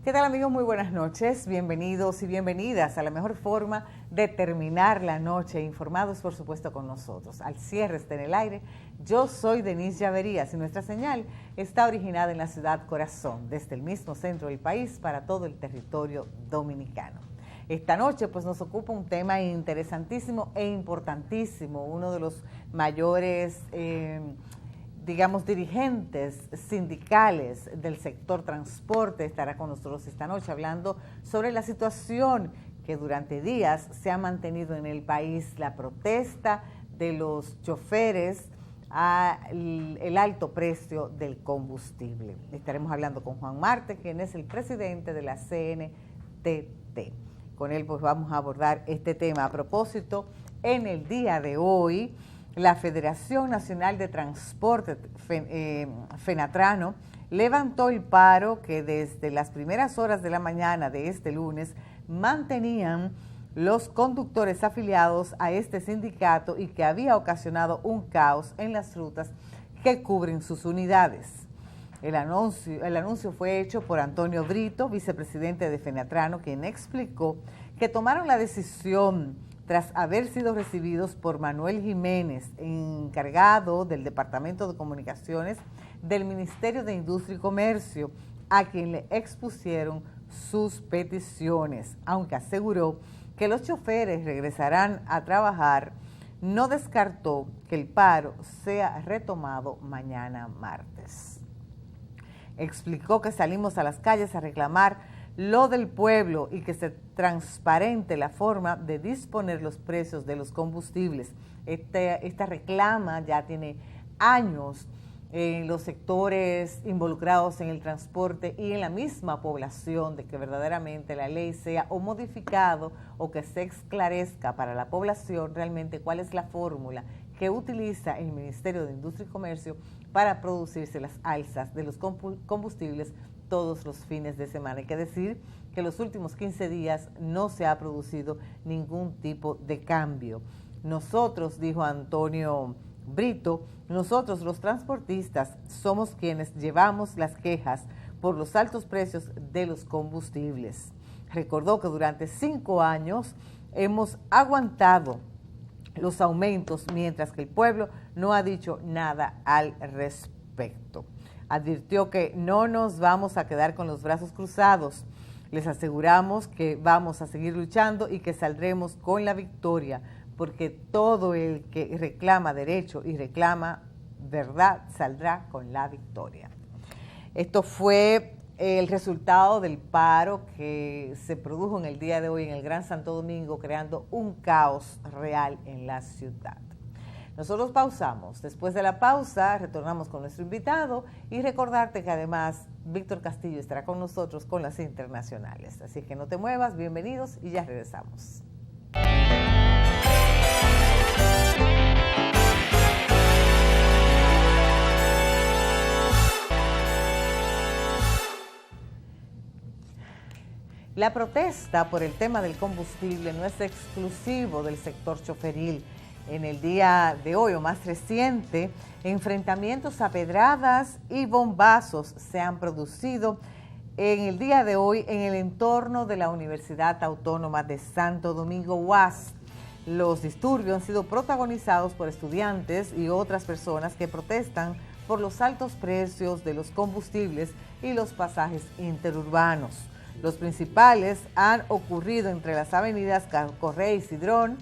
¿Qué tal, amigos? Muy buenas noches. Bienvenidos y bienvenidas a la mejor forma de terminar la noche, informados por supuesto con nosotros. Al cierre está en el aire. Yo soy Denise Llaverías y nuestra señal está originada en la ciudad Corazón, desde el mismo centro del país para todo el territorio dominicano. Esta noche pues nos ocupa un tema interesantísimo e importantísimo, uno de los mayores dirigentes sindicales del sector transporte estará con nosotros esta noche hablando sobre la situación que durante días se ha mantenido en el país, la protesta de los choferes al alto precio del combustible. Estaremos hablando con Juan Marte, quien es el presidente de la CNTT. Con él pues vamos a abordar este tema. A propósito, en el día de hoy, la Federación Nacional de Transporte, FENATRANO, levantó el paro que desde las primeras horas de la mañana de este lunes mantenían los conductos afiliados a este sindicato y que había ocasionado un caos en las rutas que cubren sus unidades. El anuncio fue hecho por Antonio Brito, vicepresidente de FENATRANO, quien explicó que tomaron la decisión tras haber sido recibidos por Manuel Jiménez, encargado del Departamento de Comunicaciones del Ministerio de Industria y Comercio, a quien le expusieron sus peticiones. Aunque aseguró que los choferes regresarán a trabajar, no descartó que el paro sea retomado mañana martes. Explicó que salimos a las calles a reclamar lo del pueblo y que se transparente la forma de disponer los precios de los combustibles. Esta reclama ya tiene años en los sectores involucrados en el transporte y en la misma población, de que verdaderamente la ley sea o modificado o que se esclarezca para la población realmente cuál es la fórmula que utiliza el Ministerio de Industria y Comercio para producirse las alzas de los combustibles todos los fines de semana. Hay que decir que los últimos 15 días no se ha producido ningún tipo de cambio. Nosotros, dijo Antonio Brito, nosotros los transportistas somos quienes llevamos las quejas por los altos precios de los combustibles. Recordó que durante 5 años hemos aguantado los aumentos mientras que el pueblo no ha dicho nada al respecto. Advirtió que no nos vamos a quedar con los brazos cruzados. Les aseguramos que vamos a seguir luchando y que saldremos con la victoria, porque todo el que reclama derecho y reclama verdad saldrá con la victoria. Esto fue el resultado del paro que se produjo en el día de hoy en el Gran Santo Domingo, creando un caos real en la ciudad. Nosotros pausamos. Después de la pausa, retornamos con nuestro invitado y recordarte que además Víctor Castillo estará con nosotros con las internacionales. Así que no te muevas, bienvenidos y ya regresamos. La protesta por el tema del combustible no es exclusivo del sector choferil. En el día de hoy, o más reciente, enfrentamientos a pedradas y bombazos se han producido en el día de hoy en el entorno de la Universidad Autónoma de Santo Domingo, UAS. Los disturbios han sido protagonizados por estudiantes y otras personas que protestan por los altos precios de los combustibles y los pasajes interurbanos. Los principales han ocurrido entre las avenidas Correa y Cidrón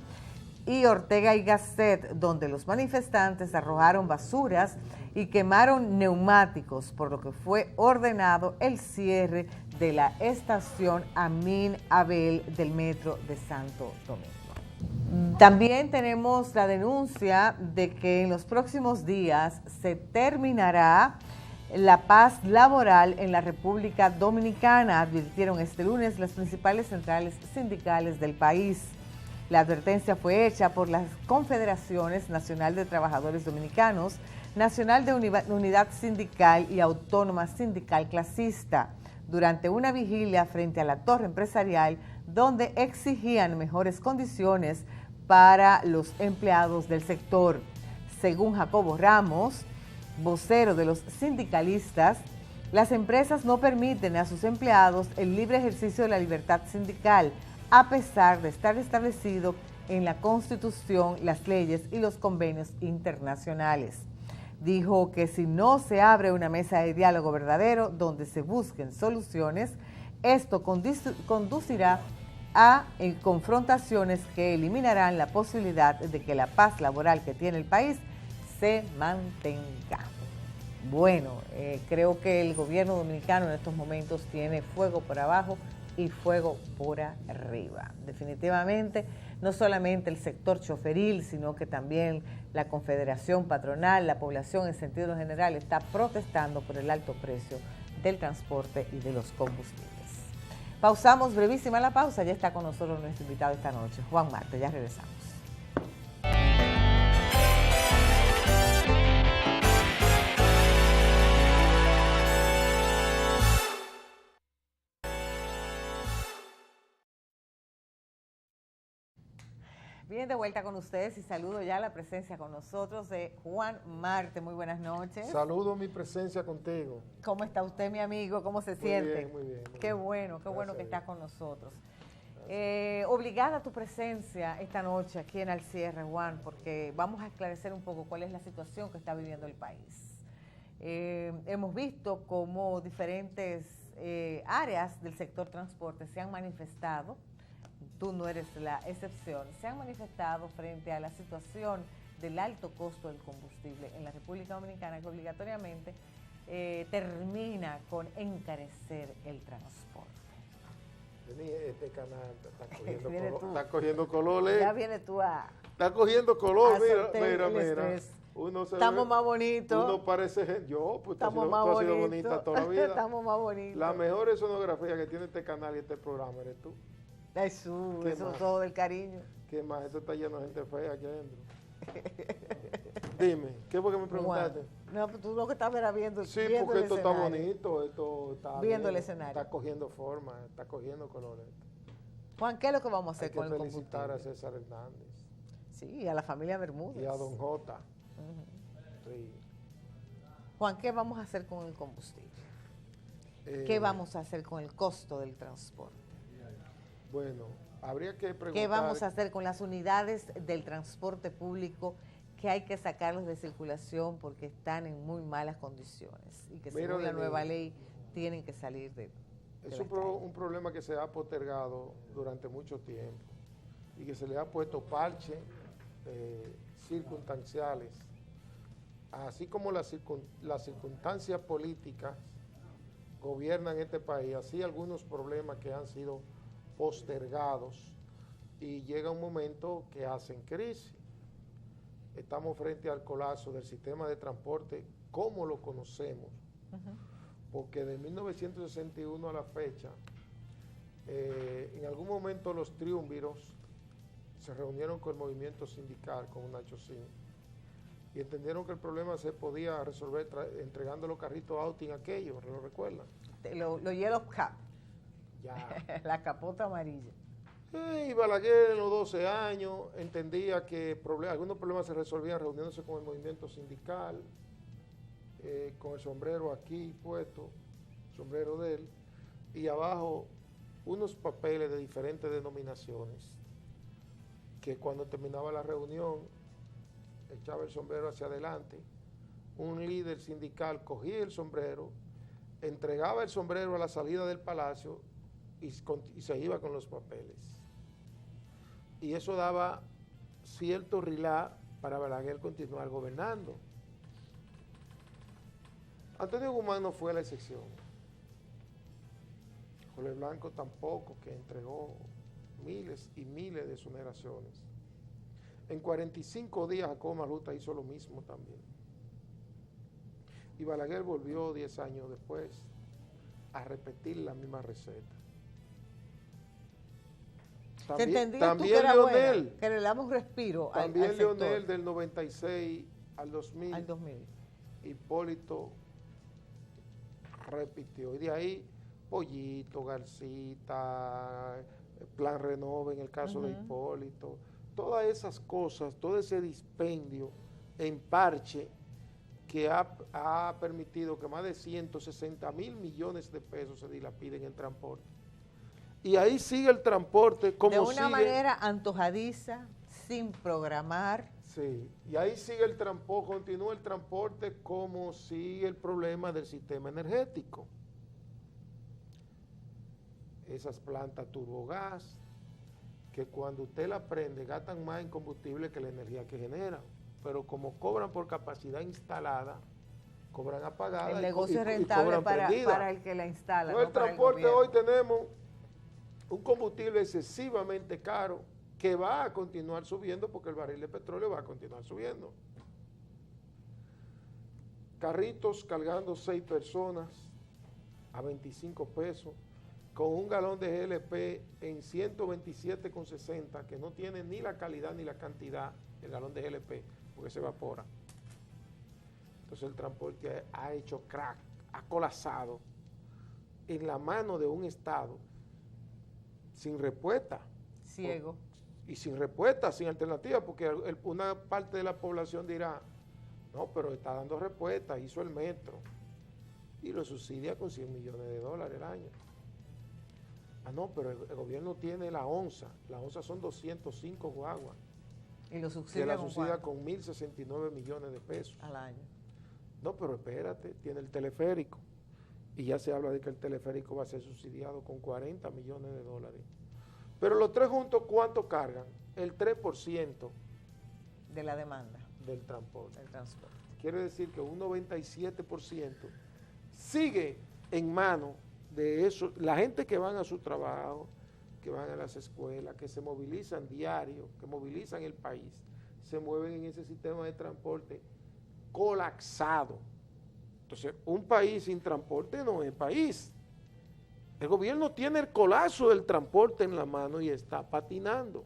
y Ortega y Gasset, donde los manifestantes arrojaron basuras y quemaron neumáticos, por lo que fue ordenado el cierre de la estación Amin Abel del metro de Santo Domingo. También tenemos la denuncia de que en los próximos días se terminará la paz laboral en la República Dominicana, advirtieron este lunes las principales centrales sindicales del país. La advertencia fue hecha por las Confederaciones Nacional de Trabajadores Dominicanos, Nacional de Unidad Sindical y Autónoma Sindical Clasista, durante una vigilia frente a la Torre Empresarial, donde exigían mejores condiciones para los empleados del sector. Según Jacobo Ramos, vocero de los sindicalistas, Las empresas no permiten a sus empleados el libre ejercicio de la libertad sindical, a pesar de estar establecido en la Constitución, las leyes y los convenios internacionales. Dijo que si no se abre una mesa de diálogo verdadero donde se busquen soluciones, esto conducirá a confrontaciones que eliminarán la posibilidad de que la paz laboral que tiene el país se mantenga. Bueno, creo que el gobierno dominicano en estos momentos tiene fuego por abajo y fuego por arriba. Definitivamente, no solamente el sector choferil, sino que también la confederación patronal, la población en sentido general está protestando por el alto precio del transporte y de los combustibles. Pausamos, brevísima la pausa, ya está con nosotros nuestro invitado esta noche, Juan Marte, ya regresamos. Bien, de vuelta con ustedes y saludo ya la presencia con nosotros de Juan Marte. Muy buenas noches. Saludo mi presencia contigo. ¿Cómo está usted, mi amigo? ¿Cómo se siente? Muy bien. Qué bueno que está con nosotros. Obligada tu presencia esta noche aquí en Al Cierre, Juan, porque vamos a esclarecer un poco cuál es la situación que está viviendo el país. Hemos visto cómo diferentes áreas del sector transporte se han manifestado. Tú no eres la excepción, se han manifestado frente a la situación del alto costo del combustible en la República Dominicana, que obligatoriamente termina con encarecer el transporte. Este canal está cogiendo colores. Ya viene tú a... Está cogiendo color, mira. Estamos más bonitos. Uno parece gente. Pues estamos tú has sido bonita toda la vida. Estamos más bonitos. La mejor escenografía que tiene este canal y este programa eres tú. Eso es todo del cariño. ¿Qué más? Eso está lleno de gente fea aquí adentro. Dime, ¿qué fue que me preguntaste? No, pues tú lo que estabas era viendo. Sí, porque esto está bonito, esto está viendo bien, el escenario. Está cogiendo forma, está cogiendo colores. Juan, ¿qué es lo que vamos a hacer con el combustible? Hay que felicitar a César Hernández. Sí, y a la familia Bermúdez. Y a Don Jota. Sí. Juan, ¿qué vamos a hacer con el combustible? ¿Qué vamos a hacer con el costo del transporte? Bueno, habría que preguntar... ¿Qué vamos a hacer con las unidades del transporte público que hay que sacarlos de circulación porque están en muy malas condiciones y que según la nueva ley tienen que salir de es un problema que se ha postergado durante mucho tiempo y que se le ha puesto parches circunstanciales, así como las circunstancias políticas gobiernan este país, así algunos problemas que han sido postergados y llega un momento que hacen crisis. Estamos frente al colapso del sistema de transporte como lo conocemos, porque de 1961 a la fecha, en algún momento los triunviros se reunieron con el movimiento sindical, con Nacho Sin, y entendieron que el problema se podía resolver entregando los carritos Austin aquellos, ¿lo recuerdan? Los Yellow Cab. Ya. La capota amarilla. Y Balaguer en los 12 años entendía que algunos problemas se resolvían reuniéndose con el movimiento sindical, con el sombrero aquí puesto, sombrero de él, y abajo unos papeles de diferentes denominaciones, que cuando terminaba la reunión echaba el sombrero hacia adelante, un líder sindical cogía el sombrero, entregaba el sombrero a la salida del palacio y se iba con los papeles. Y eso daba cierto rilá para Balaguer continuar gobernando. Antonio Guzmán no fue la excepción. Jorge Blanco tampoco, que entregó miles y miles de exoneraciones. En 45 días Jacobo Magluta hizo lo mismo también. Y Balaguer volvió 10 años después a repetir la misma receta. También Leonel, que le damos respiro también al Leonel sector. del 96 al 2000. Hipólito repitió. Y de ahí Pollito, Garcita, Plan Renove en el caso de Hipólito. Todas esas cosas, todo ese dispendio en parche que ha permitido que más de 160.000 millones de pesos se dilapiden en transporte. Y ahí sigue el transporte como de una sigue, manera antojadiza, sin programar. Sí, y ahí sigue el transporte, continúa el transporte como sigue el problema del sistema energético. Esas plantas turbogás, que cuando usted la prende gastan más en combustible que la energía que generan, pero como cobran por capacidad instalada, cobran apagada. El negocio es rentable para el que la instala. No, el transporte hoy tenemos un combustible excesivamente caro que va a continuar subiendo porque el barril de petróleo va a continuar subiendo. Carritos cargando 6 personas a 25 pesos, con un galón de GLP en 127,60, que no tiene ni la calidad ni la cantidad, el galón de GLP, porque se evapora. Entonces el transporte ha hecho crack, ha colapsado en la mano de un Estado sin respuesta. Ciego. Y sin respuesta, sin alternativa, porque una parte de la población dirá, no, pero está dando respuesta, hizo el metro y lo subsidia con 100 millones de dólares el año. Ah, no, pero el gobierno tiene la onza son 205 guaguas. Y lo subsidia con 1.069 millones de pesos. Al año. No, pero espérate, tiene el teleférico. Y ya se habla de que el teleférico va a ser subsidiado con 40 millones de dólares. Pero los tres juntos, ¿cuánto cargan? El 3% de la demanda del transporte. transporte. Quiere decir que un 97% sigue en manos de eso. La gente que van a su trabajo, que van a las escuelas, que se movilizan diario, que movilizan el país, se mueven en ese sistema de transporte colapsado. Entonces, un país sin transporte no es país. El gobierno tiene el colapso del transporte en la mano y está patinando,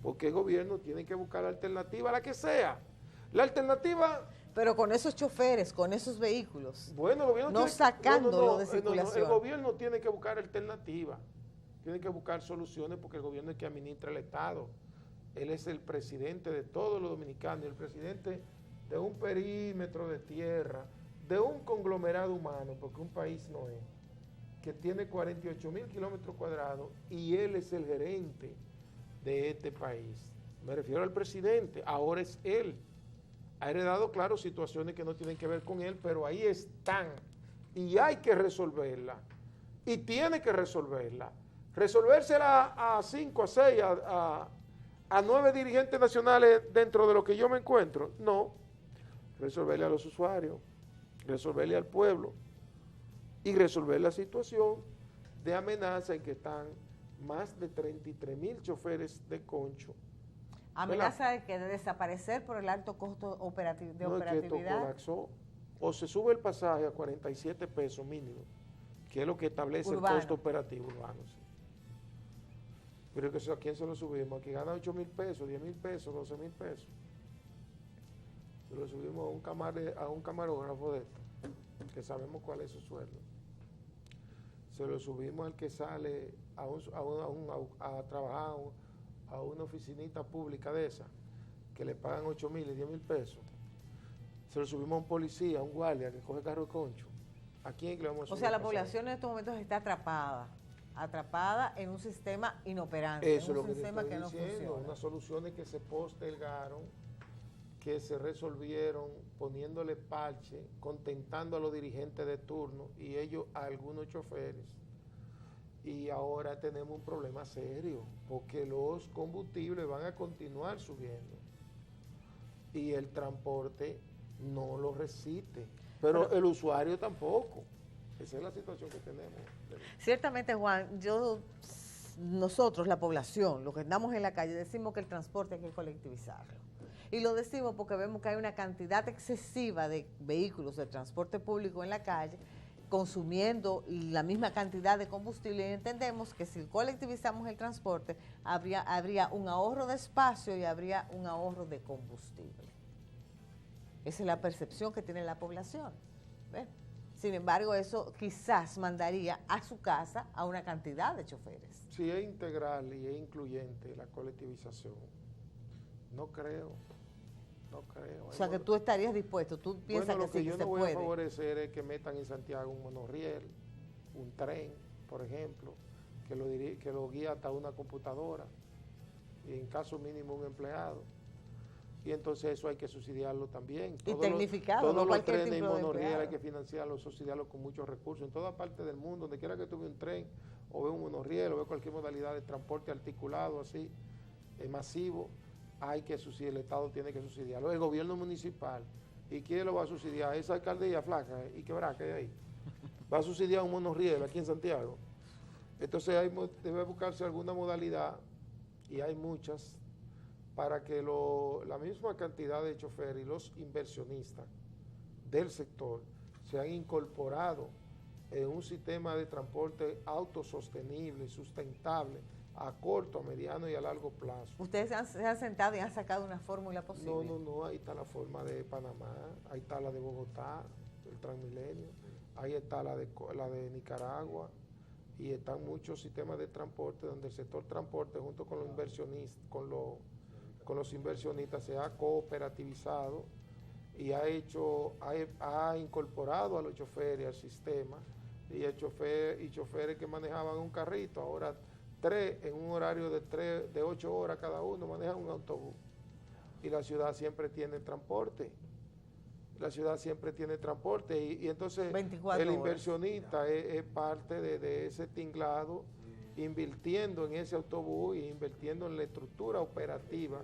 porque el gobierno tiene que buscar la alternativa, la que sea. La alternativa... Pero con esos choferes, con esos vehículos, bueno, el gobierno no sacándolo de circulación. El gobierno tiene que buscar alternativas, tiene que buscar soluciones, porque el gobierno es que administra el Estado. Él es el presidente de todos los dominicanos, el presidente de un perímetro de tierra, de un conglomerado humano, porque un país no es, que tiene 48.000 kilómetros cuadrados y él es el gerente de este país. Me refiero al presidente, ahora es él. Ha heredado, claro, situaciones que no tienen que ver con él, pero ahí están y hay que resolverla. Y tiene que resolverla. Resolvérsela a 5, a 6, a 9 dirigentes nacionales dentro de lo que yo me encuentro. No. Resolverle a los usuarios, resolverle al pueblo y resolver la situación de amenaza en que están más de 33.000 choferes de concho. Amenaza de que de desaparecer por el alto costo de operatividad. Es que esto colapsó. O se sube el pasaje a 47 pesos mínimo, que es lo que establece urbano. El costo operativo urbano. Sí. Pero que ¿a quién se lo subimos? Aquí gana 8.000 pesos, 10.000 pesos, 12.000 pesos. Se lo subimos a un camarógrafo de esto, que sabemos cuál es su sueldo. Se lo subimos al que sale a trabajar a una oficinita pública de esa, que le pagan 8.000 y 10.000 pesos. Se lo subimos a un policía, a un guardia que coge carro de concho. ¿A quién le vamos a subir? O sea, la población en estos momentos está atrapada en un sistema inoperante. Eso es lo que sistema que no funciona. Unas soluciones que se postergaron, que se resolvieron poniéndole parche, contentando a los dirigentes de turno y ellos a algunos choferes. Y ahora tenemos un problema serio, porque los combustibles van a continuar subiendo y el transporte no lo resiste, pero el usuario tampoco. Esa es la situación que tenemos. Ciertamente, Juan, nosotros, la población, los que andamos en la calle, decimos que el transporte hay que colectivizarlo. Y lo decimos porque vemos que hay una cantidad excesiva de vehículos de transporte público en la calle consumiendo la misma cantidad de combustible, y entendemos que si colectivizamos el transporte habría un ahorro de espacio y habría un ahorro de combustible. Esa es la percepción que tiene la población. ¿Ves? Sin embargo, eso quizás mandaría a su casa a una cantidad de choferes. Si es integral y es incluyente la colectivización, no creo. No creo. O sea, que tú estarías dispuesto, tú piensas bueno, lo que sí, que yo se no voy puede. a favorecer es que metan en Santiago un monorriel, un tren, por ejemplo, que lo guía hasta una computadora y en caso mínimo un empleado. Y entonces eso hay que subsidiarlo también. Y tecnificado, todos no los cualquier trenes y tipo de monorriel hay empleado. que financiarlo, subsidiarlo con muchos recursos. En toda parte del mundo, donde quiera que tú veas un tren, o veas un monorriel, o veas cualquier modalidad de transporte articulado así, masivo, hay que subsidiar, el Estado tiene que subsidiarlo. El gobierno municipal, ¿y quién lo va a subsidiar? Esa alcaldía flaca y quebrada que hay ahí. Va a subsidiar un monorriel aquí en Santiago. Entonces debe buscarse alguna modalidad, y hay muchas, para que la misma cantidad de choferes y los inversionistas del sector se han incorporado en un sistema de transporte autosostenible, sustentable, a corto, a mediano y a largo plazo. Ustedes se han sentado y han sacado una fórmula posible. No, ahí está la forma de Panamá, ahí está la de Bogotá, el Transmilenio, ahí está la de Nicaragua, y están muchos sistemas de transporte donde el sector transporte junto con los inversionistas, con los inversionistas se ha cooperativizado y ha incorporado a los choferes al sistema, y choferes que manejaban un carrito, ahora 3 en un horario de 8 horas cada uno manejan un autobús, y la ciudad siempre tiene transporte. Y entonces el inversionista es parte de ese tinglado, invirtiendo en ese autobús y invirtiendo en la estructura operativa,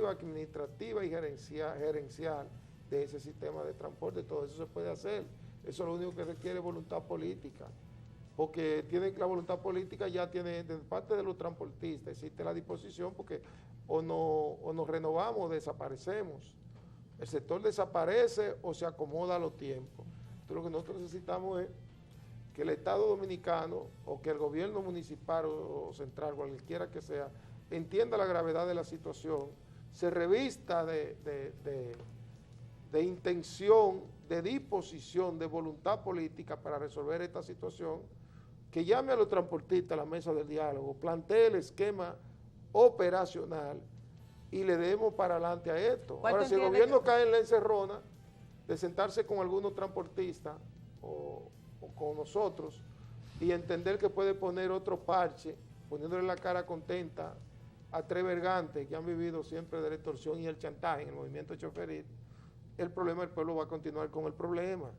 administrativa y gerencial de ese sistema de transporte. Todo eso se puede hacer. Eso es lo único que requiere voluntad política, porque la voluntad política ya tiene, de parte de los transportistas, existe la disposición, porque o nos renovamos o desaparecemos. El sector desaparece o se acomoda a los tiempos. Entonces lo que nosotros necesitamos es que el Estado Dominicano o que el gobierno municipal o central, cualquiera que sea, entienda la gravedad de la situación, se revista de intención, de disposición, de voluntad política para resolver esta situación, que llame a los transportistas a la mesa del diálogo, plantee el esquema operacional y le demos para adelante a esto. Ahora, si el gobierno cae en la encerrona de sentarse con algunos transportistas o con nosotros y entender que puede poner otro parche, poniéndole la cara contenta a 3 vergantes que han vivido siempre de la extorsión y el chantaje en el movimiento choferil, el problema del pueblo va a continuar con el problema,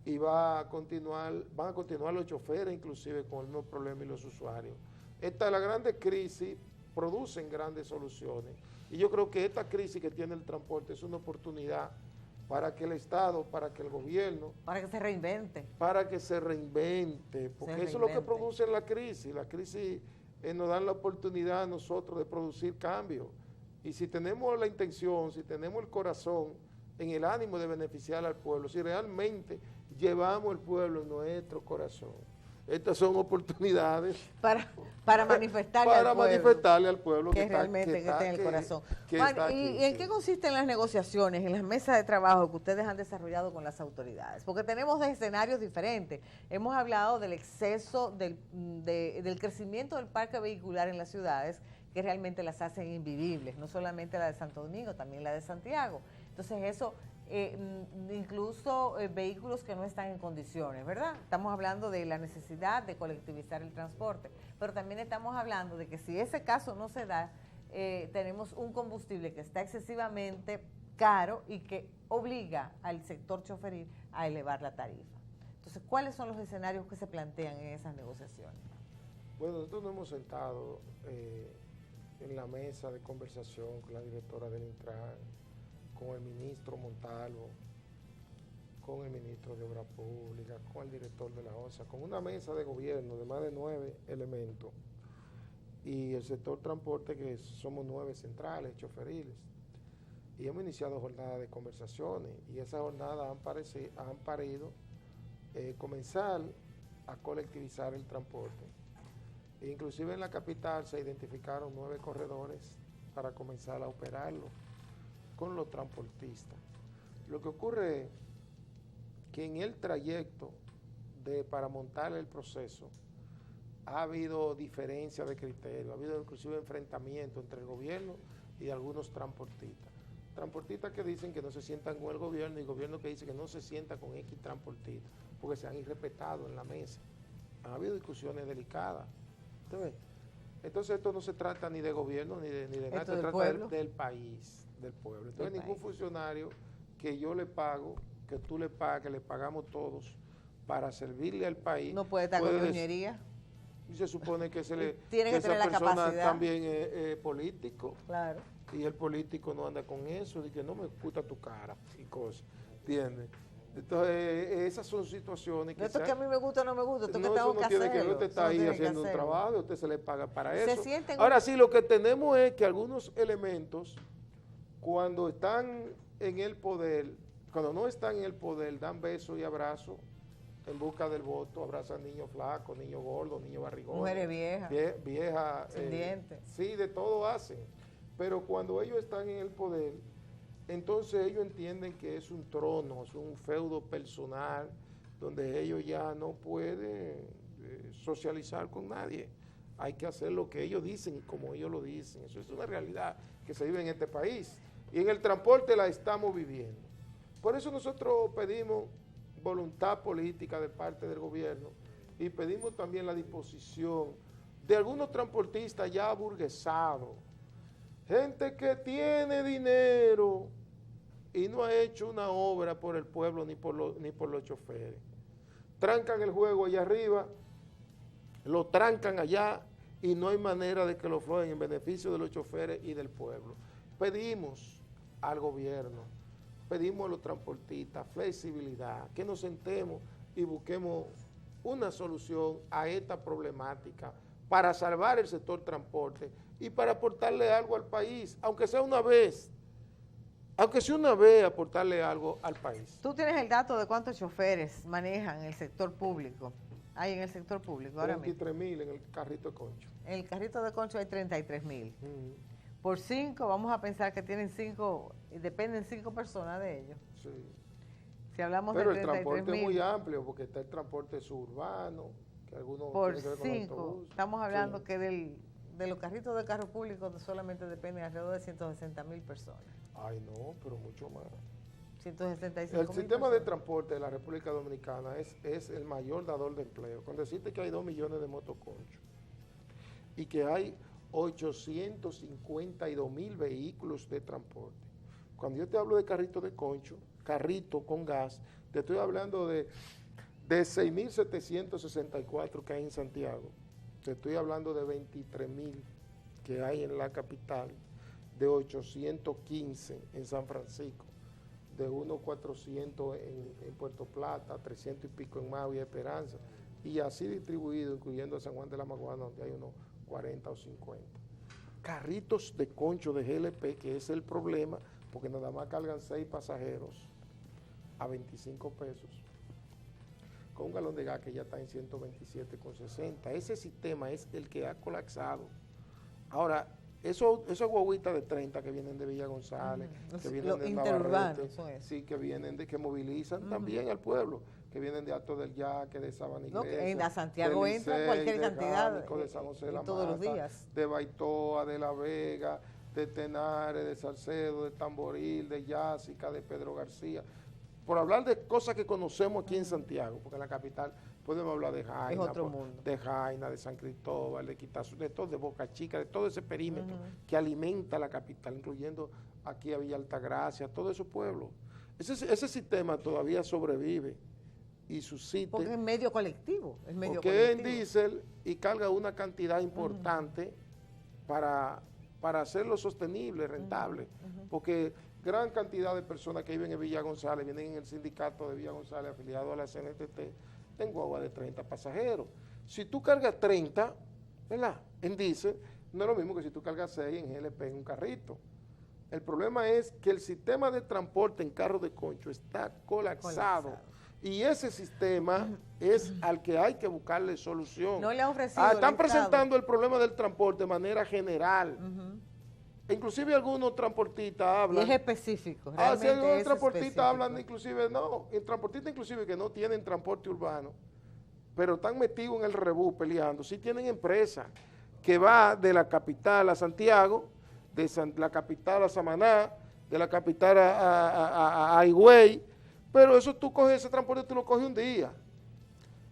y van a continuar los choferes inclusive con el mismo problema, y los usuarios. Esta es la grande crisis, producen grandes soluciones, y yo creo que esta crisis que tiene el transporte es una oportunidad para que el Estado, para que el gobierno, para que se reinvente, porque eso es lo que produce la crisis nos da la oportunidad a nosotros de producir cambios, y si tenemos la intención, si tenemos el corazón en el ánimo de beneficiar al pueblo, si realmente llevamos el pueblo en nuestro corazón, estas son oportunidades para manifestarle al pueblo que realmente está en el corazón. Juan, ¿y en qué consisten las negociaciones, en las mesas de trabajo que ustedes han desarrollado con las autoridades? Porque tenemos escenarios diferentes. Hemos hablado del exceso, del crecimiento del parque vehicular en las ciudades, que realmente las hacen invivibles, no solamente la de Santo Domingo, también la de Santiago. Entonces eso, incluso vehículos que no están en condiciones, ¿verdad? Estamos hablando de la necesidad de colectivizar el transporte, pero también estamos hablando de que si ese caso no se da, tenemos un combustible que está excesivamente caro y que obliga al sector choferil a elevar la tarifa. Entonces, ¿cuáles son los escenarios que se plantean en esas negociaciones? Bueno, nosotros nos hemos sentado en la mesa de conversación con la directora del Intran, con el ministro Montalvo, con el ministro de Obras Públicas, con el director de la OSA, con una mesa de gobierno de más de 9 elementos, y el sector transporte, que somos 9 centrales choferiles, y hemos iniciado jornadas de conversaciones, y esas jornadas han parido comenzar a colectivizar el transporte. Inclusive en la capital se identificaron 9 corredores para comenzar a operarlo con los transportistas. Lo que ocurre es que en el trayecto para montar el proceso ha habido diferencia de criterio, ha habido inclusive enfrentamiento entre el gobierno y algunos transportistas. transportistas que dicen que no se sientan con el gobierno y el gobierno que dice que no se sienta con X transportistas porque se han irrespetado en la mesa. Han habido discusiones delicadas. Entonces esto no se trata ni de gobierno ni de nada, se trata del país, del pueblo. Entonces ningún funcionario que yo le pago, que tú le pagas, que le pagamos todos para servirle al país. No puede estar con ñoñería. Y se supone que tiene que tener la capacidad. También es político. Claro. Y el político no anda con eso, de que no me gusta tu cara y cosas, ¿entiendes? Entonces, esas son situaciones que... Esto que a mí me gusta o no me gusta, esto que tengo eso no que tiene hacerlo. que ver, usted está ahí haciendo un trabajo, usted se le paga para eso. Sienten... Ahora sí, lo que tenemos es que algunos elementos, cuando están en el poder, cuando no están en el poder, dan besos y abrazos en busca del voto, abrazan niños flacos, niños gordos, niños barrigones. Mujeres viejas. Viejas. Sin dientes. Sí, de todo hacen. Pero cuando ellos están en el poder, entonces ellos entienden que es un trono, es un feudo personal, donde ellos ya no pueden socializar con nadie. Hay que hacer lo que ellos dicen y como ellos lo dicen. Eso es una realidad que se vive en este país. Y en el transporte la estamos viviendo. Por eso nosotros pedimos voluntad política de parte del gobierno y pedimos también la disposición de algunos transportistas ya aburguesados, gente que tiene dinero y no ha hecho una obra por el pueblo ni por los choferes. Trancan el juego allá arriba, lo trancan allá y no hay manera de que lo flojen en beneficio de los choferes y del pueblo. Pedimos al gobierno, pedimos a los transportistas flexibilidad, que nos sentemos y busquemos una solución a esta problemática para salvar el sector transporte y para aportarle algo al país, aunque sea una vez aportarle algo al país. ¿Tú tienes el dato de cuántos choferes manejan el sector público? Hay en el sector público ahora mismo. 23,000 en el carrito de concho. En el carrito de concho hay 33,000. Por 5, vamos a pensar que tienen 5, y dependen 5 personas de ellos. Sí. Si hablamos pero de 33,000. Pero el transporte es muy amplio, porque está el transporte suburbano, que algunos... Por 5, estamos hablando que de los carritos de carro público solamente dependen alrededor de 160,000 personas. Ay, no, pero mucho más. 165,000 El sistema de transporte de la República Dominicana es el mayor dador de empleo. Con decirte que hay 2 millones de motoconchos y que hay 852,000 vehículos de transporte. Cuando yo te hablo de carrito de concho, carrito con gas, te estoy hablando de 6,764 que hay en Santiago. Te estoy hablando de 23,000 que hay en la capital, de 815 en San Francisco, de unos 400 en Puerto Plata, 300 y pico en Mau y Esperanza, y así distribuido, incluyendo San Juan de la Maguana, donde hay unos 40 o 50. Carritos de concho de GLP, que es el problema, porque nada más cargan 6 pasajeros a 25 pesos, con un galón de gas que ya está en 127,60. Ese sistema es el que ha colapsado. Ahora, esos guaguitas de 30 que vienen de Villa González, que vienen de Navarrete, sí, que vienen que movilizan también al pueblo, que vienen de Alto del Yaque, de Sabana Iglesia, no, a Santiago entra cualquier cantidad de San José de la todos Mata, los días, de Baitoa, de La Vega, de Tenares, de Salcedo, de Tamboril, de Yásica, de Pedro García, por hablar de cosas que conocemos aquí en Santiago, porque en la capital podemos hablar de Jaina, de San Cristóbal, de Quitazú, de todo, de Boca Chica, de todo ese perímetro que alimenta la capital, incluyendo aquí a Villa Altagracia, todo ese pueblo. Ese sistema todavía sobrevive y suscita. Porque es medio colectivo. Porque es en diésel y carga una cantidad importante para hacerlo sostenible, rentable. Porque gran cantidad de personas que viven en Villa González, vienen en el sindicato de Villa González afiliado a la CNTT, en guagua de 30 pasajeros. Si tú cargas 30, ¿verdad?, en diésel, no es lo mismo que si tú cargas 6 en GLP en un carrito. El problema es que el sistema de transporte en carros de concho está colapsado. Y ese sistema es al que hay que buscarle solución. No le ha ofrecido están presentando el problema del transporte de manera general. Inclusive algunos transportistas hablan. Y es específico. Si algunos transportistas hablan, inclusive, no, el transportista inclusive que no tienen transporte urbano, pero están metidos en el rebú peleando, sí tienen empresa que va de la capital a Santiago, de la capital a Samaná, de la capital a Higüey, pero eso tú coges ese transporte, tú lo coges un día.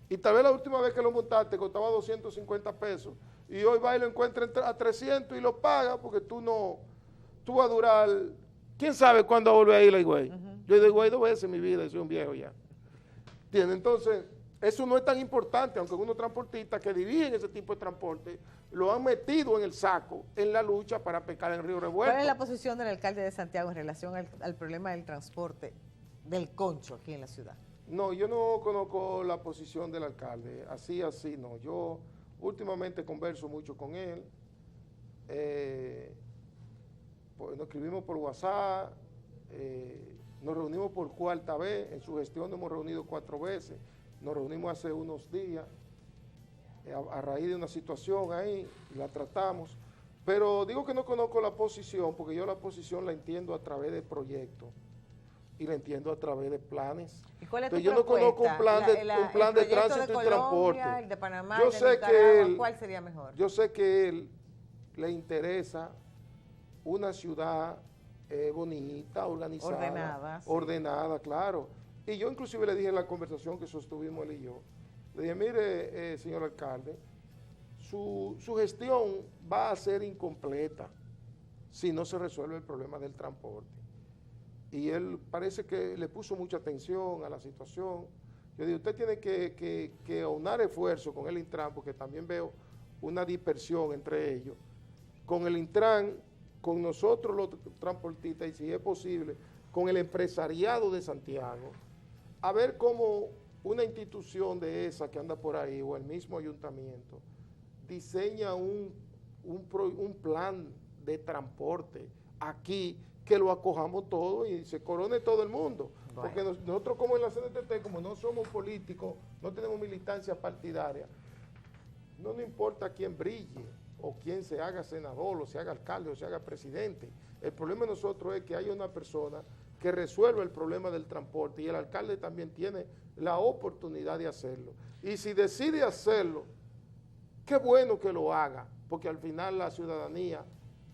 Y tal vez la última vez que lo montaste costaba 250 pesos y hoy va y lo encuentra a 300 y lo paga porque tú vas a durar, quién sabe cuándo vuelve a ir a Higüey. Yo he ido a Higüey 2 veces en mi vida y soy un viejo ya. ¿Entiendes? Entonces, eso no es tan importante, aunque algunos transportistas que dirigen ese tipo de transporte lo han metido en el saco en la lucha para pescar en Río Revuelto. ¿Cuál es la posición del alcalde de Santiago en relación al problema del transporte del concho aquí en la ciudad? No, yo no conozco la posición del alcalde, así no. Yo últimamente converso mucho con él, pues nos escribimos por WhatsApp, nos reunimos por cuarta vez, en su gestión nos hemos reunido 4 veces, nos reunimos hace unos días, a raíz de una situación ahí, y la tratamos, pero digo que no conozco la posición, porque yo la posición la entiendo a través de proyectos, y la entiendo a través de planes. ¿Y cuál es tu Entonces, yo no conozco un plan de tránsito de y Colombia, transporte. el de Panamá, Yo el de sé Nicaragua, que él, ¿cuál sería mejor? Yo sé que él le interesa una ciudad bonita, organizada, ordenada, sí. Claro. Y yo inclusive le dije en la conversación que sostuvimos él y yo, le dije, mire, señor alcalde, su gestión va a ser incompleta si no se resuelve el problema del transporte. Y él parece que le puso mucha atención a la situación. Yo digo, usted tiene que aunar esfuerzo con el Intran, porque también veo una dispersión entre ellos. Con el Intran, con nosotros los transportistas, y si es posible, con el empresariado de Santiago, a ver cómo una institución de esa que anda por ahí, o el mismo ayuntamiento, diseña un plan de transporte aquí, que lo acojamos todo y se corone todo el mundo. Bueno. Porque nosotros como en la CNTT, como no somos políticos, no tenemos militancia partidaria, no nos importa quién brille, o quién se haga senador, o se haga alcalde, o se haga presidente. El problema de nosotros es que haya una persona que resuelva el problema del transporte, y el alcalde también tiene la oportunidad de hacerlo. Y si decide hacerlo, qué bueno que lo haga, porque al final la ciudadanía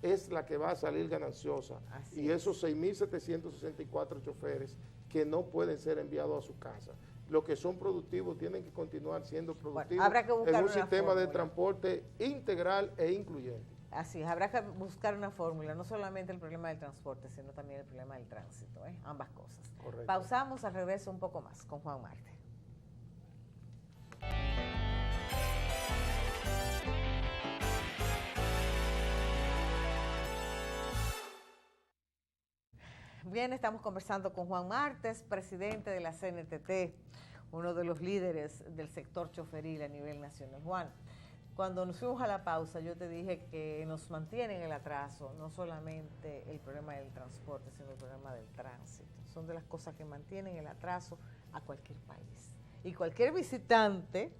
es la que va a salir gananciosa. Así y esos 6.764 choferes que no pueden ser enviados a su casa. Los que son productivos tienen que continuar siendo productivos, habrá que buscar en un sistema de transporte integral e incluyente. Así es, habrá que buscar una fórmula, no solamente el problema del transporte, sino también el problema del tránsito, ambas cosas. Correcto. Pausamos, al regreso un poco más con Juan Marte. Bien, estamos conversando con Juan Martes, presidente de la CNTT, uno de los líderes del sector choferil a nivel nacional. Juan, cuando nos fuimos a la pausa, yo te dije que nos mantiene en el atraso, no solamente el problema del transporte, sino el problema del tránsito. Son de las cosas que mantienen el atraso a cualquier país. Y cualquier visitante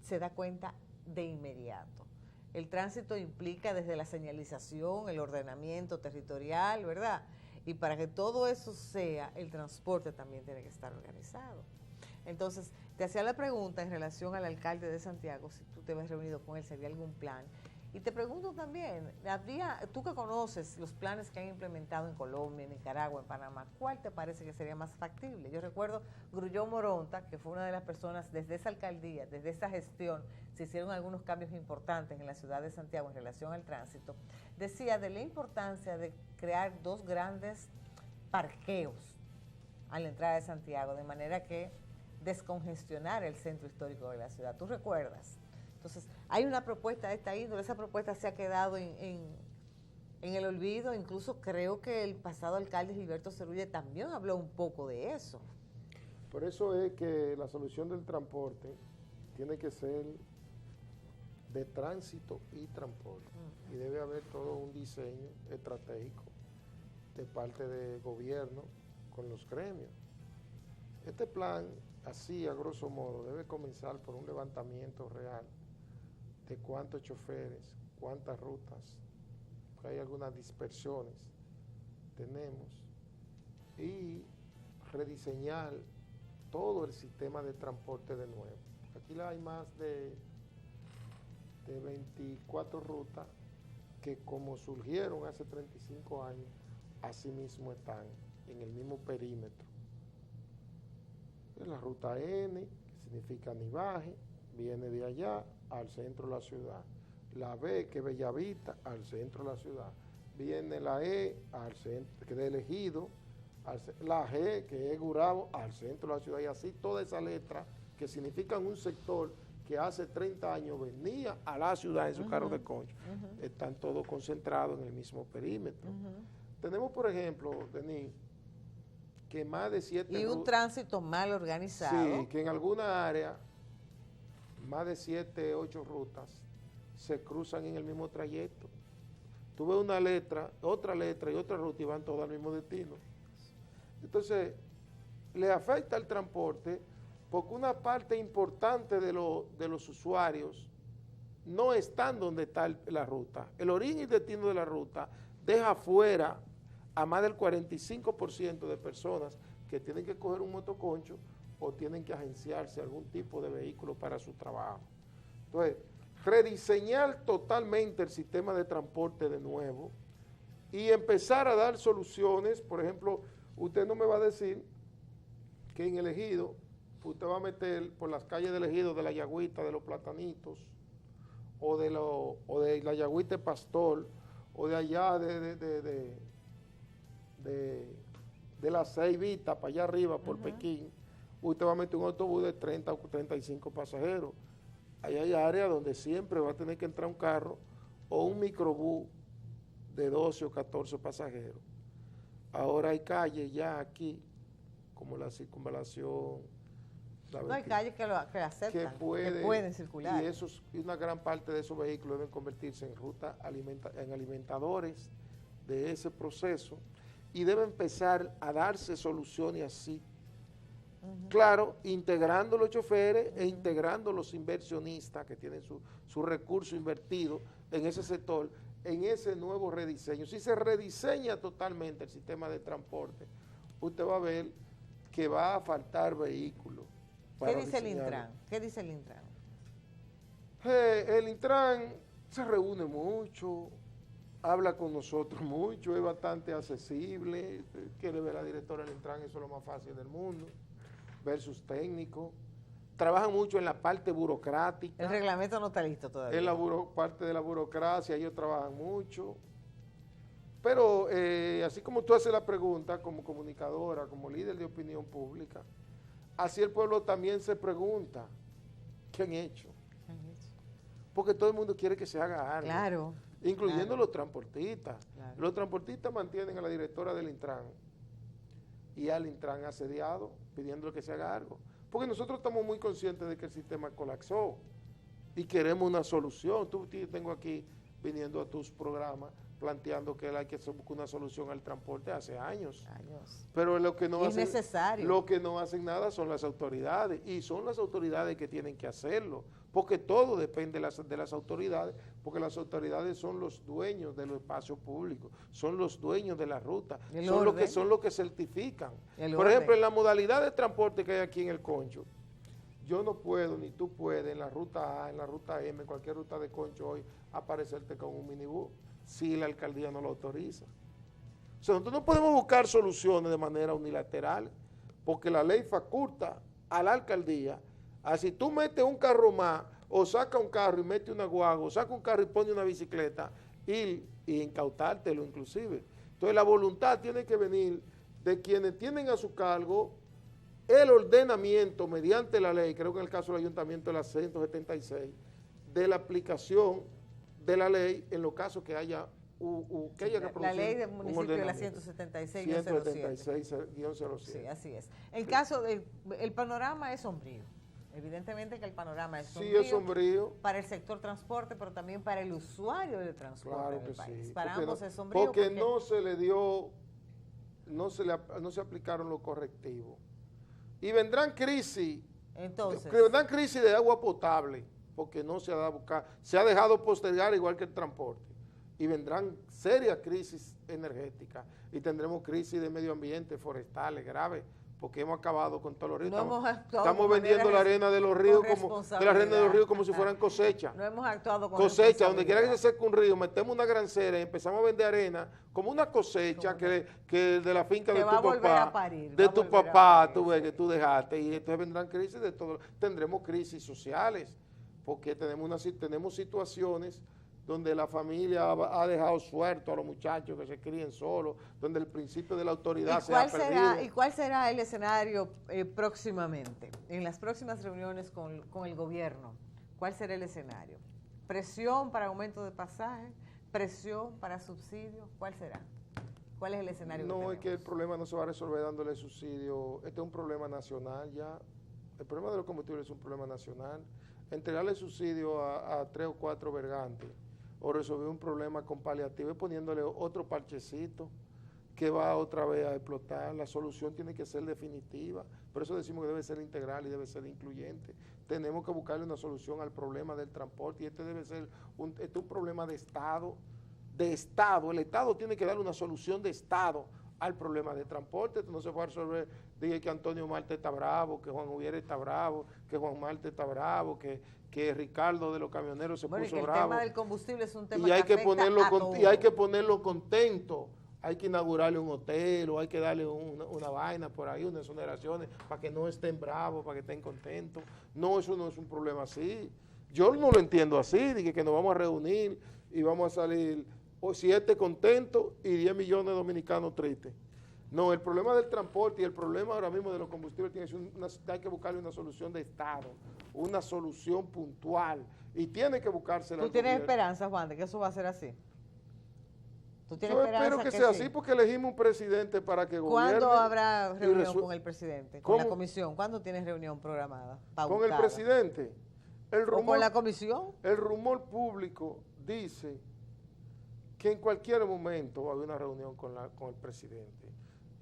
se da cuenta de inmediato. El tránsito implica desde la señalización, el ordenamiento territorial, ¿verdad? Y para que todo eso sea, el transporte también tiene que estar organizado. Entonces, te hacía la pregunta en relación al alcalde de Santiago, si tú te habías reunido con él, si había algún plan. Y te pregunto también, tú que conoces los planes que han implementado en Colombia, en Nicaragua, en Panamá, ¿cuál te parece que sería más factible? Yo recuerdo Grullón Moronta, que fue una de las personas desde esa alcaldía, desde esa gestión, se hicieron algunos cambios importantes en la ciudad de Santiago en relación al tránsito, decía de la importancia de crear 2 grandes parqueos a la entrada de Santiago, de manera que descongestionar el centro histórico de la ciudad. ¿Tú recuerdas? Entonces, hay una propuesta de esta índole, esa propuesta se ha quedado en el olvido, incluso creo que el pasado alcalde Gilberto Cerulle también habló un poco de eso. Por eso es que la solución del transporte tiene que ser de tránsito y transporte. Y debe haber todo un diseño estratégico de parte del gobierno con los gremios. Este plan, así a grosso modo, debe comenzar por un levantamiento real de cuántos choferes, cuántas rutas, hay algunas dispersiones, tenemos, y rediseñar todo el sistema de transporte de nuevo. Aquí hay más de 24 rutas que, como surgieron hace 35 años, así mismo están en el mismo perímetro. La ruta N, que significa Nivaje, viene de allá al centro de la ciudad. La B, que es Bellavista, al centro de la ciudad. Viene la E, al centro, que es Elegido, la G, que es Gurabo, al centro de la ciudad. Y así toda esa letra, que significan un sector que hace 30 años venía a la ciudad en su carro de concho, están todos concentrados en el mismo perímetro. Tenemos, por ejemplo, Denis, que más de 7 y un tránsito mal organizado. Sí, que en alguna área más de 7, 8 rutas se cruzan en el mismo trayecto. Tú ves una letra, otra y otra ruta y van todas al mismo destino. Entonces, le afecta al transporte porque una parte importante de los usuarios no están donde está la ruta. El origen y destino de la ruta deja fuera a más del 45% de personas que tienen que coger un motoconcho o tienen que agenciarse algún tipo de vehículo para su trabajo. Entonces, rediseñar totalmente el sistema de transporte de nuevo y empezar a dar soluciones. Por ejemplo, usted no me va a decir que en el Ejido, usted va a meter por las calles del Ejido de la Yagüita, de los Platanitos, o de la Yagüita Pastor, o de allá de la Ceibita para allá arriba por Pekín, usted va a meter un autobús de 30 o 35 pasajeros. Ahí hay áreas donde siempre va a tener que entrar un carro o un microbús de 12 o 14 pasajeros. Ahora hay calles ya aquí, como la Circunvalación. No hay calles que aceptan, que pueden circular. Y una gran parte de esos vehículos deben convertirse en en alimentadores de ese proceso y debe empezar a darse soluciones así. Claro, integrando los choferes e integrando los inversionistas que tienen su recurso invertido en ese sector, en ese nuevo rediseño. Si se rediseña totalmente el sistema de transporte, usted va a ver que va a faltar vehículos. ¿Qué dice el Intran? ¿Qué dice el Intran? El Intran se reúne mucho, habla con nosotros mucho, es bastante accesible. Quiere ver a la directora del Intran, eso es lo más fácil del mundo. Ver sus técnicos. Trabajan mucho en la parte burocrática. El reglamento no está listo todavía. En la parte de la burocracia, ellos trabajan mucho. Pero así como tú haces la pregunta como comunicadora, como líder de opinión pública, así el pueblo también se pregunta, ¿qué han hecho? Porque todo el mundo quiere que se haga algo. Claro. Incluyendo los transportistas. Claro. Los transportistas mantienen a la directora del Intran y al Intran asediado pidiéndole que se haga algo. Porque nosotros estamos muy conscientes de que el sistema colapsó y queremos una solución. Tengo aquí viniendo a tus programas planteando que hay que buscar una solución al transporte hace años. Pero lo que no es necesario. Lo que no hacen nada son las autoridades y son las autoridades que tienen que hacerlo, porque todo depende de las autoridades, porque las autoridades son los dueños de los espacios públicos, son los dueños de la ruta, son los que certifican. Por ejemplo, en la modalidad de transporte que hay aquí en el Concho, yo no puedo, ni tú puedes, en la ruta A, en la ruta M, en cualquier ruta de Concho hoy, aparecerte con un minibús si la alcaldía no lo autoriza. O sea, nosotros no podemos buscar soluciones de manera unilateral, porque la ley faculta a la alcaldía, así tú metes un carro más, o saca un carro y mete una guagua, o saca un carro y pone una bicicleta, y incautártelo inclusive. Entonces la voluntad tiene que venir de quienes tienen a su cargo el ordenamiento mediante la ley, creo que en el caso del ayuntamiento de la 176, de la aplicación de la ley en los casos que haya que producir la ley del municipio de la 176-07. Sí, así es. En caso del panorama es sombrío. Evidentemente que el panorama es sombrío. Sí, es sombrío. Para el sector transporte, pero también para el usuario del transporte claro en el país. Sí. Para ambos es sombrío. Porque no se le dio, no se aplicaron los correctivos. Y vendrán crisis. Entonces. Vendrán crisis de agua potable, porque no se ha dado a buscar, se ha dejado postergar igual que el transporte. Y vendrán serias crisis energéticas y tendremos crisis de medio ambiente, forestales graves, porque hemos acabado con todos los ríos. No estamos vendiendo la arena de los ríos como si fueran cosecha. No hemos actuado con cosecha, donde quiera que se seque un río, metemos una grancera y empezamos a vender arena como una cosecha que de la finca de tu papá. De tu papá, tú ves que tú dejaste. Y entonces vendrán crisis de todo. Tendremos crisis sociales, porque tenemos situaciones donde la familia ha dejado suelto a los muchachos que se críen solos, donde el principio de la autoridad se ha perdido. ¿Y cuál será el escenario próximamente? En las próximas reuniones con el gobierno, ¿cuál será el escenario? ¿Presión para aumento de pasaje? ¿Presión para subsidios? ¿Cuál será? ¿Cuál es el escenario? No, es que el problema no se va a resolver dándole subsidio. Este es un problema nacional ya. El problema de los combustibles es un problema nacional. Entregarle subsidio a 3 o 4 vergantes o resolver un problema con paliativo y poniéndole otro parchecito que va otra vez a explotar. La solución tiene que ser definitiva. Por eso decimos que debe ser integral y debe ser incluyente. Tenemos que buscarle una solución al problema del transporte y este debe ser un problema de Estado. El Estado tiene que darle una solución de Estado al problema de transporte. Esto no se puede resolver, dije que Antonio Marte está bravo, que Juan Ubiere está bravo, que Juan Marte está bravo, que Ricardo de los camioneros se puso bravo. El tema del combustible es un tema y hay que ponerlo contento. Hay que inaugurarle un hotel o hay que darle una vaina por ahí, unas exoneraciones, para que no estén bravos, para que estén contentos. No, eso no es un problema así. Yo no lo entiendo así, dije que nos vamos a reunir y vamos a salir 7 contentos y 10 millones de dominicanos tristes. No, el problema del transporte y el problema ahora mismo de los combustibles hay que buscarle una solución de Estado, una solución puntual y tiene que buscársela. ¿Tú tienes esperanza, Juan, de que eso va a ser así? Yo espero que sea así porque elegimos un presidente para que gobierne. ¿Cuándo habrá reunión con el presidente, con la comisión? ¿Cuándo tienes reunión programada? Pautada? ¿Con el presidente? ¿O con la comisión? El rumor público dice que en cualquier momento va a haber una reunión con el presidente.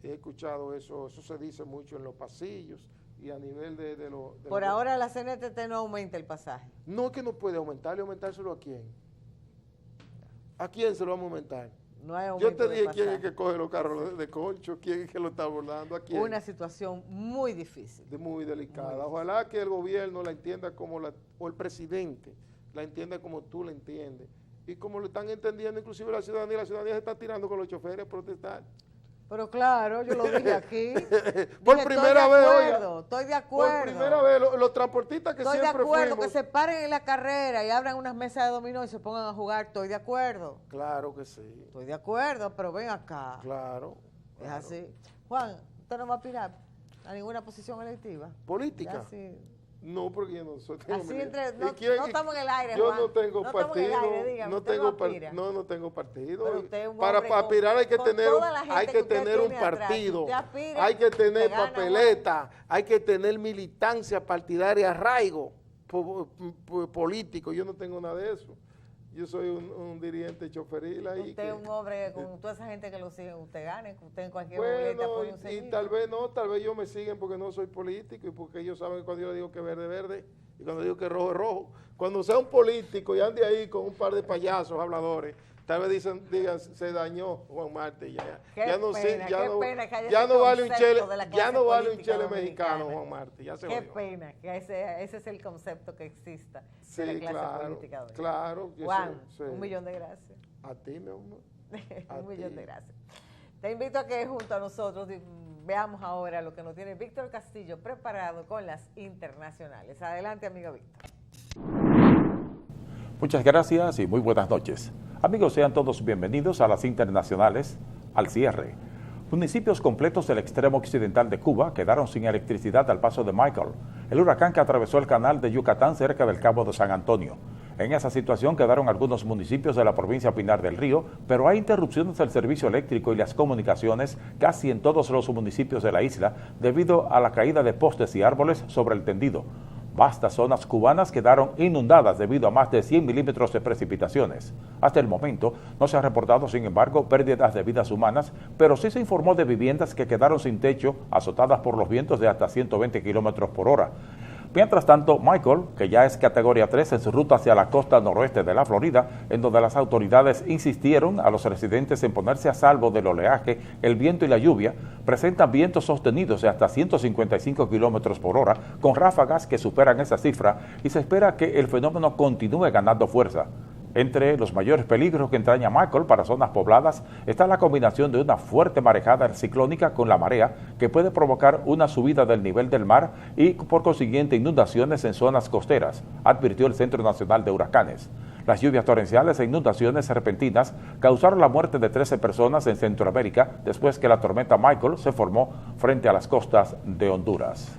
He escuchado eso se dice mucho en los pasillos y a nivel de lo... Por ahora la CNTT no aumenta el pasaje. No, es que no puede aumentárselo a quién. ¿A quién se lo vamos a aumentar? No hay aumento. Yo te dije quién es que coge los carros de concho, quién es que lo está abordando, ¿a quién? Una situación muy difícil. Muy delicada. Ojalá que el gobierno la entienda o el presidente la entienda como tú la entiendes. Y como lo están entendiendo inclusive la ciudadanía se está tirando con los choferes a protestar. Pero claro, yo lo dije aquí. Por primera vez, oiga. Estoy de acuerdo. Por primera vez, los transportistas que siempre Estoy de acuerdo, fuimos, que se paren en la carrera y abran unas mesas de dominó y se pongan a jugar. Estoy de acuerdo. Claro que sí. Estoy de acuerdo, pero ven acá. Claro. Es así. Juan, ¿usted no va a aspirar a ninguna posición electiva? ¿Política? No, porque yo no soy... Así no estamos en el aire, yo Juan. No tengo partido. No tengo partido. Para aspirar hay que tener un partido. Hay que tener papeleta. Hay que tener militancia partidaria, arraigo político. Yo no tengo nada de eso. Yo soy un dirigente choferil ahí. Usted es un hombre con toda esa gente que lo sigue, usted gane, usted en cualquier boleta pone un seguido. Y tal vez yo me siguen porque no soy político y porque ellos saben que cuando yo le digo que verde, verde y cuando digo que rojo, rojo. Cuando sea un político y ande ahí con un par de payasos habladores, tal vez digan, se dañó Juan Marte. Ya no vale un chele mexicano, Juan Marte. Ya se Qué pena que ese es el concepto que exista de la clase política dominicana. Claro. Juan, un millón de gracias. A ti, mi amor. Un millón de gracias. Te invito a que junto a nosotros veamos ahora lo que nos tiene Víctor Castillo preparado con las internacionales. Adelante, amigo Víctor. Muchas gracias y muy buenas noches. Amigos, sean todos bienvenidos a las internacionales. Al cierre, municipios completos del extremo occidental de Cuba quedaron sin electricidad al paso de Michael, el huracán que atravesó el canal de Yucatán cerca del Cabo de San Antonio. En esa situación quedaron algunos municipios de la provincia Pinar del Río, pero hay interrupciones del servicio eléctrico y las comunicaciones casi en todos los municipios de la isla debido a la caída de postes y árboles sobre el tendido. Vastas zonas cubanas quedaron inundadas debido a más de 100 milímetros de precipitaciones. Hasta el momento no se ha reportado, sin embargo, pérdidas de vidas humanas, pero sí se informó de viviendas que quedaron sin techo, azotadas por los vientos de hasta 120 kilómetros por hora. Mientras tanto, Michael, que ya es categoría 3 en su ruta hacia la costa noroeste de la Florida, en donde las autoridades insistieron a los residentes en ponerse a salvo del oleaje, el viento y la lluvia, presenta vientos sostenidos de hasta 155 kilómetros por hora, con ráfagas que superan esa cifra, y se espera que el fenómeno continúe ganando fuerza. Entre los mayores peligros que entraña Michael para zonas pobladas está la combinación de una fuerte marejada ciclónica con la marea que puede provocar una subida del nivel del mar y por consiguiente inundaciones en zonas costeras, advirtió el Centro Nacional de Huracanes. Las lluvias torrenciales e inundaciones repentinas causaron la muerte de 13 personas en Centroamérica después que la tormenta Michael se formó frente a las costas de Honduras.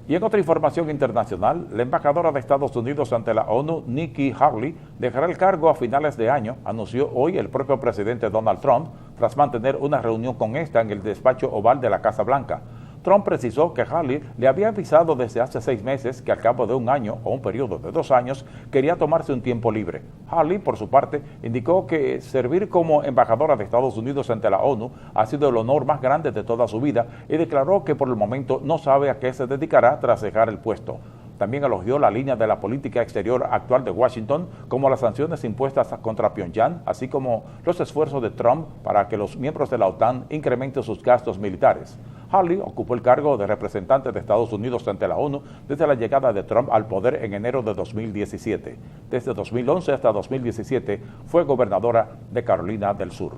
Y en otra información internacional, la embajadora de Estados Unidos ante la ONU, Nikki Haley, dejará el cargo a finales de año, anunció hoy el propio presidente Donald Trump, tras mantener una reunión con esta en el despacho oval de la Casa Blanca. Trump precisó que Haley le había avisado desde hace 6 meses que al cabo de un año o un periodo de 2 años quería tomarse un tiempo libre. Haley, por su parte, indicó que servir como embajadora de Estados Unidos ante la ONU ha sido el honor más grande de toda su vida y declaró que por el momento no sabe a qué se dedicará tras dejar el puesto. También elogió la línea de la política exterior actual de Washington, como las sanciones impuestas contra Pyongyang, así como los esfuerzos de Trump para que los miembros de la OTAN incrementen sus gastos militares. Haley ocupó el cargo de representante de Estados Unidos ante la ONU desde la llegada de Trump al poder en enero de 2017. Desde 2011 hasta 2017 fue gobernadora de Carolina del Sur.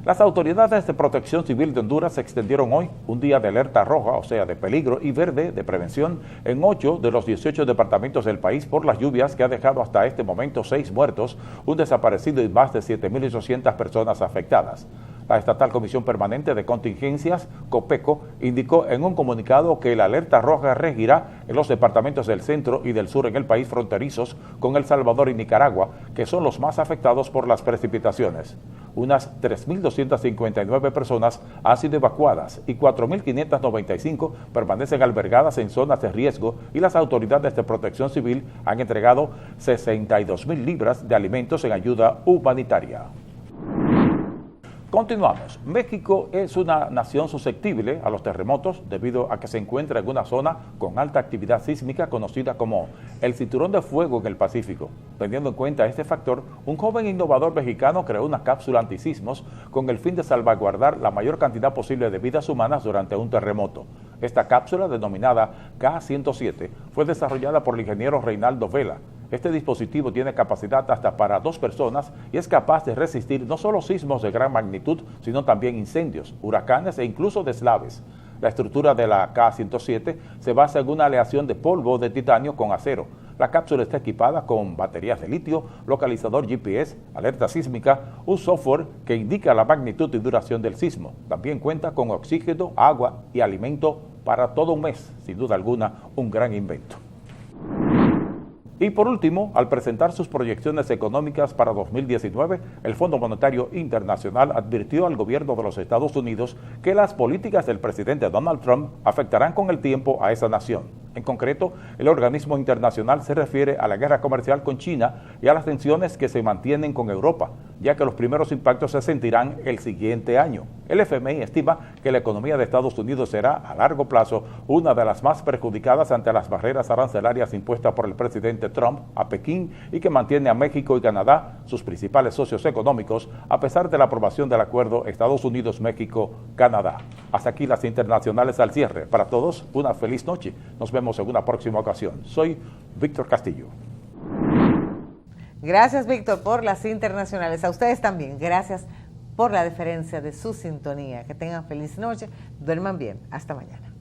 Las autoridades de Protección Civil de Honduras extendieron hoy un día de alerta roja, o sea, de peligro, y verde de prevención en 8 de los 18 departamentos del país por las lluvias que ha dejado hasta este momento 6 muertos, un desaparecido y más de 7.800 personas afectadas. La Estatal Comisión Permanente de Contingencias, COPECO, indicó en un comunicado que la alerta roja regirá en los departamentos del centro y del sur en el país fronterizos con El Salvador y Nicaragua, que son los más afectados por las precipitaciones. Unas 3.259 personas han sido evacuadas y 4.595 permanecen albergadas en zonas de riesgo y las autoridades de Protección Civil han entregado 62.000 libras de alimentos en ayuda humanitaria. Continuamos. México es una nación susceptible a los terremotos debido a que se encuentra en una zona con alta actividad sísmica conocida como el Cinturón de Fuego en el Pacífico. Teniendo en cuenta este factor, un joven innovador mexicano creó una cápsula antisismos con el fin de salvaguardar la mayor cantidad posible de vidas humanas durante un terremoto. Esta cápsula, denominada K-107, fue desarrollada por el ingeniero Reinaldo Vela. Este dispositivo tiene capacidad hasta para 2 personas y es capaz de resistir no solo sismos de gran magnitud, sino también incendios, huracanes e incluso deslaves. La estructura de la K-107 se basa en una aleación de polvo de titanio con acero. La cápsula está equipada con baterías de litio, localizador GPS, alerta sísmica, un software que indica la magnitud y duración del sismo. También cuenta con oxígeno, agua y alimento para todo un mes. Sin duda alguna, un gran invento. Y por último, al presentar sus proyecciones económicas para 2019, el Fondo Monetario Internacional advirtió al gobierno de los Estados Unidos que las políticas del presidente Donald Trump afectarán con el tiempo a esa nación. En concreto, el organismo internacional se refiere a la guerra comercial con China y a las tensiones que se mantienen con Europa, ya que los primeros impactos se sentirán el siguiente año. El FMI estima que la economía de Estados Unidos será, a largo plazo, una de las más perjudicadas ante las barreras arancelarias impuestas por el presidente Trump a Pekín y que mantiene a México y Canadá, sus principales socios económicos, a pesar de la aprobación del acuerdo Estados Unidos-México-Canadá. Hasta aquí las internacionales al cierre. Para todos, una feliz noche. Nos vemos en una próxima ocasión. Soy Víctor Castillo. Gracias, Víctor, por las internacionales. A ustedes también. Gracias por la deferencia de su sintonía. Que tengan feliz noche. Duerman bien. Hasta mañana.